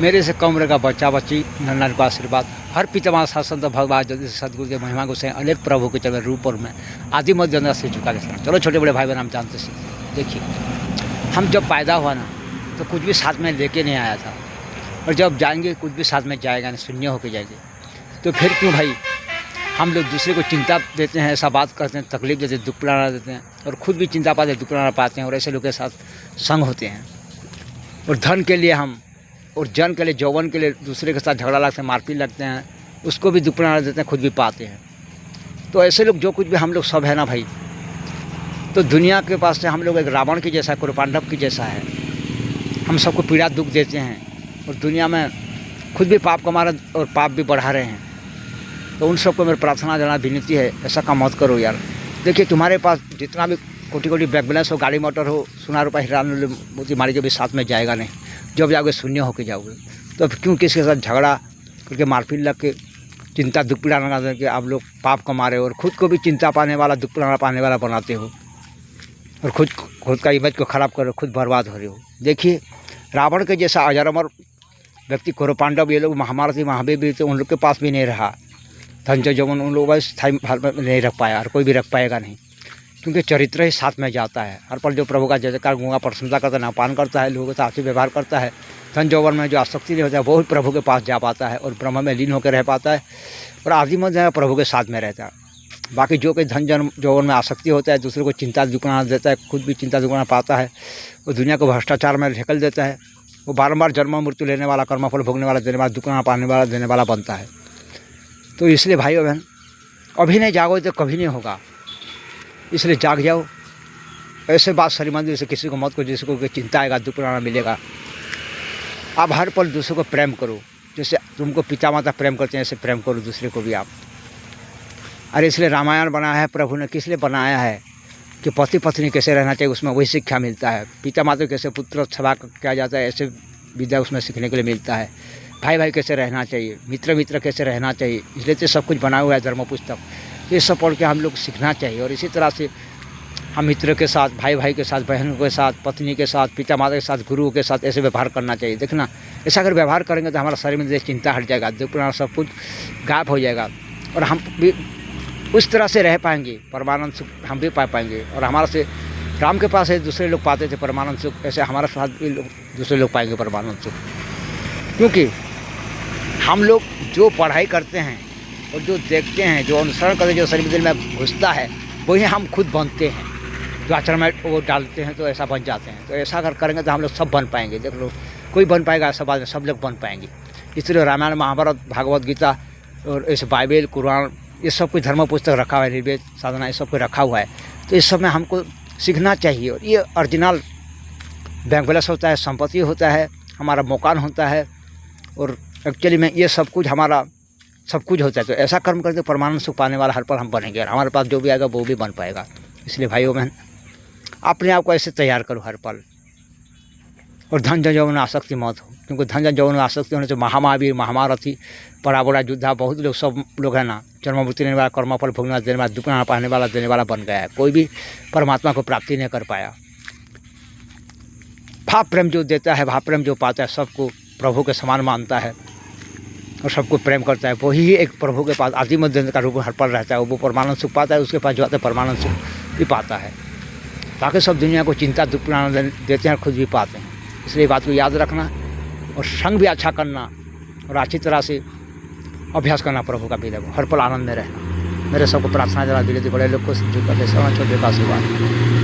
मेरे से कम उम्र का बच्चा बच्ची नंदन का आशीर्वाद हर पितामह शासन भगवान जल्दी से सदगुरु के महिमा को से अनेक प्रभु के चल रूप और में आदि मध्य अंदर से झुका देता। चलो छोटे बड़े भाई बहन हम जानते से देखिए, हम जब पैदा हुआ ना तो कुछ भी साथ में लेके नहीं आया था, और जब जाएंगे कुछ भी साथ में जाएगा नहीं, शून्य होकर जाएंगे। तो फिर क्यों भाई हम लोग दूसरे को चिंता देते हैं, ऐसा बात करते हैं, तकलीफ देते हैं, दुख पिलाना देते हैं, और खुद भी चिंता पाते दुख पिलाना पाते हैं, और ऐसे लोग के साथ संग होते हैं। और धन के लिए हम और जन के लिए यौवन के लिए दूसरे के साथ झगड़ा लगते हैं, मारपीट लगते हैं, उसको भी दुख पिलाना देते हैं, खुद भी पाते हैं। तो ऐसे लोग जो कुछ भी हम लोग सब है ना भाई, तो दुनिया के पास से हम लोग एक रावण की जैसा, कुरुपांडव की जैसा है। हम सबको पीड़ा दुख देते हैं और दुनिया में खुद भी पाप कमा रहे और पाप भी बढ़ा रहे हैं। तो उन सबको मेरी प्रार्थना जाना विनती है, ऐसा काम मत करो यार। देखिए तुम्हारे पास जितना भी कोटि कोटि बैंक बैलेंस हो, गाड़ी मोटर हो, सोना रुपया हीरा मोती मारी के भी साथ में जाएगा नहीं। जब जाओगे शून्य होकर जाओगे। तो अब क्यों किसी के साथ झगड़ा करके मारपीट लग के चिंता दुख पिलाना लगा दें कि आप लोग पाप कमा रहे हो और खुद को भी चिंता पाने वाला, दुख पिलाना पाने वाला बनाते हो, और खुद का इमेज को ख़राब कर रहे हो, खुद बर्बाद हो रहे हो। देखिए रावण के जैसा अजर अमर व्यक्ति कुरुपांडव, ये लोग महाभारती महावीर भी थे, उन लोग के पास भी नहीं रहा धन जौवन, उन लोग स्थायी भारत में नहीं रख पाया, और कोई भी रख पाएगा नहीं, क्योंकि चरित्र ही साथ में जाता है। हर पल जो प्रभु का जय जयकार गूंगा प्रशंसा करता है, नापान करता है, लोगों के साथ व्यवहार करता है, धन जौवन में जो आसक्ति नहीं होता है वो ही प्रभु के पास जा पाता है और ब्रह्म में लीन होकर रह पाता है, और आदि में जो प्रभु के साथ में रहता है। बाकी जो कि धन जौवन में आसक्ति होता है, दूसरे को चिंता दुगना देता है, खुद भी चिंता दुगना पाता है, वो दुनिया को भ्रष्टाचार में ढकेल देता है, वो बारंबार जन्म मृत्यु लेने वाला, कर्मफल भोगने वाला, देने वाला, दुगना पाने वाला, देने वाला बनता है। तो इसलिए भाइयों बहन, अभी नहीं जागोगे तो कभी नहीं होगा, इसलिए जाग जाओ। ऐसे बात शरीर मंदिर से किसी को मत को, जिसको चिंता आएगा दुख पिलाना मिलेगा। आप हर पल दूसरे को प्रेम करो, जैसे तुमको पिता माता प्रेम करते हैं ऐसे प्रेम करो दूसरे को भी आप। अरे इसलिए रामायण बनाया है प्रभु ने, किस लिए बनाया है कि पति पत्नी कैसे रहना चाहिए, उसमें वही शिक्षा मिलता है। पिता माता कैसे पुत्र सेवा किया जाता है, ऐसे विद्या उसमें सीखने के लिए मिलता है। भाई भाई कैसे रहना चाहिए, मित्र मित्र कैसे रहना चाहिए, इसलिए तो सब कुछ बना हुआ है धर्म पुस्तक। ये सब पढ़ के हम लोग सीखना चाहिए, और इसी तरह से हम मित्र के साथ, भाई भाई के साथ, बहनों के साथ, पत्नी के साथ, पिता माता के साथ, गुरुओं के साथ ऐसे व्यवहार करना चाहिए। देखना ऐसा अगर व्यवहार करेंगे तो हमारा शरीर में चिंता हट जाएगा, दुख पिलाना सब कुछ गायब हो जाएगा, और हम भी उस तरह से रह पाएंगे, परमानंद सुख हम भी पा पाएंगे। और हमारा से राम के पास है दूसरे लोग पाते थे परमानंद सुख, ऐसे हमारे साथ भी दूसरे लोग पाएंगे परमानंद सुख। क्योंकि हम लोग जो पढ़ाई करते हैं और जो देखते हैं, जो अनुसरण करते हैं, जो शरीर दिल में घुसता है, वही हम खुद बनते हैं। जो आचरण में वो डालते हैं तो ऐसा बन जाते हैं। तो ऐसा अगर करेंगे तो हम लोग सब बन पाएंगे। देख लो कोई बन पाएगा ऐसा बात में, सब लोग बन पाएंगे। इसलिए रामायण महाभारत भागवत गीता और ऐसे बाइबल कुरान ये सब कुछ धर्म पुस्तक रखा हुआ है, निर्वेद साधना ये सब कुछ रखा हुआ है। तो इस सब में हमको सीखना चाहिए। और ये ओरिजिनल बैंक बैलेंस होता है, संपत्ति होता है, हमारा मकान होता है, और एक्चुअली में ये सब कुछ हमारा सब कुछ होता है। तो ऐसा कर्म करके परमानंद सुख पाने वाला हर पल हम बनेंगे, और हमारे पास जो भी आएगा वो भी बन पाएगा। इसलिए भाइयों बहन अपने आप को ऐसे तैयार करो हर पल, और धन जौवन में आसक्ति मत हो, क्योंकि धन जौवन में आसक्ति होने से महामावीर महारथी बड़ा बड़ा योद्धा बहुत लोग सब लोग है ना, जन्म मृत्यु लेने वाला, कर्मफल भोगने वाला, देने वाला, दुख पाने वाला, देने वाला बन गया है। कोई भी परमात्मा को प्राप्ति नहीं कर पाया। भाव प्रेम जो देता है, भाव प्रेम जो पाता है, सबको प्रभु के समान मानता है और सबको प्रेम करता है, वही एक प्रभु के पास आदि मध्य का रूप हर पल रहता है। वो परमानंद सुख पाता है, उसके पास जो आता है परमानंद सुख भी पाता है। बाकी सब दुनिया को चिंता दुख पिलाना देते हैं और खुद भी पाते हैं। इसलिए बात को याद रखना, और संग भी अच्छा करना, और अच्छी तरह से अभ्यास करना प्रभु का भी, हर पल आनंद में रहना। मेरे सबको प्रार्थना जरा धीरे धीरे बड़े लोग को जो करते छोटे का आशीर्वाद।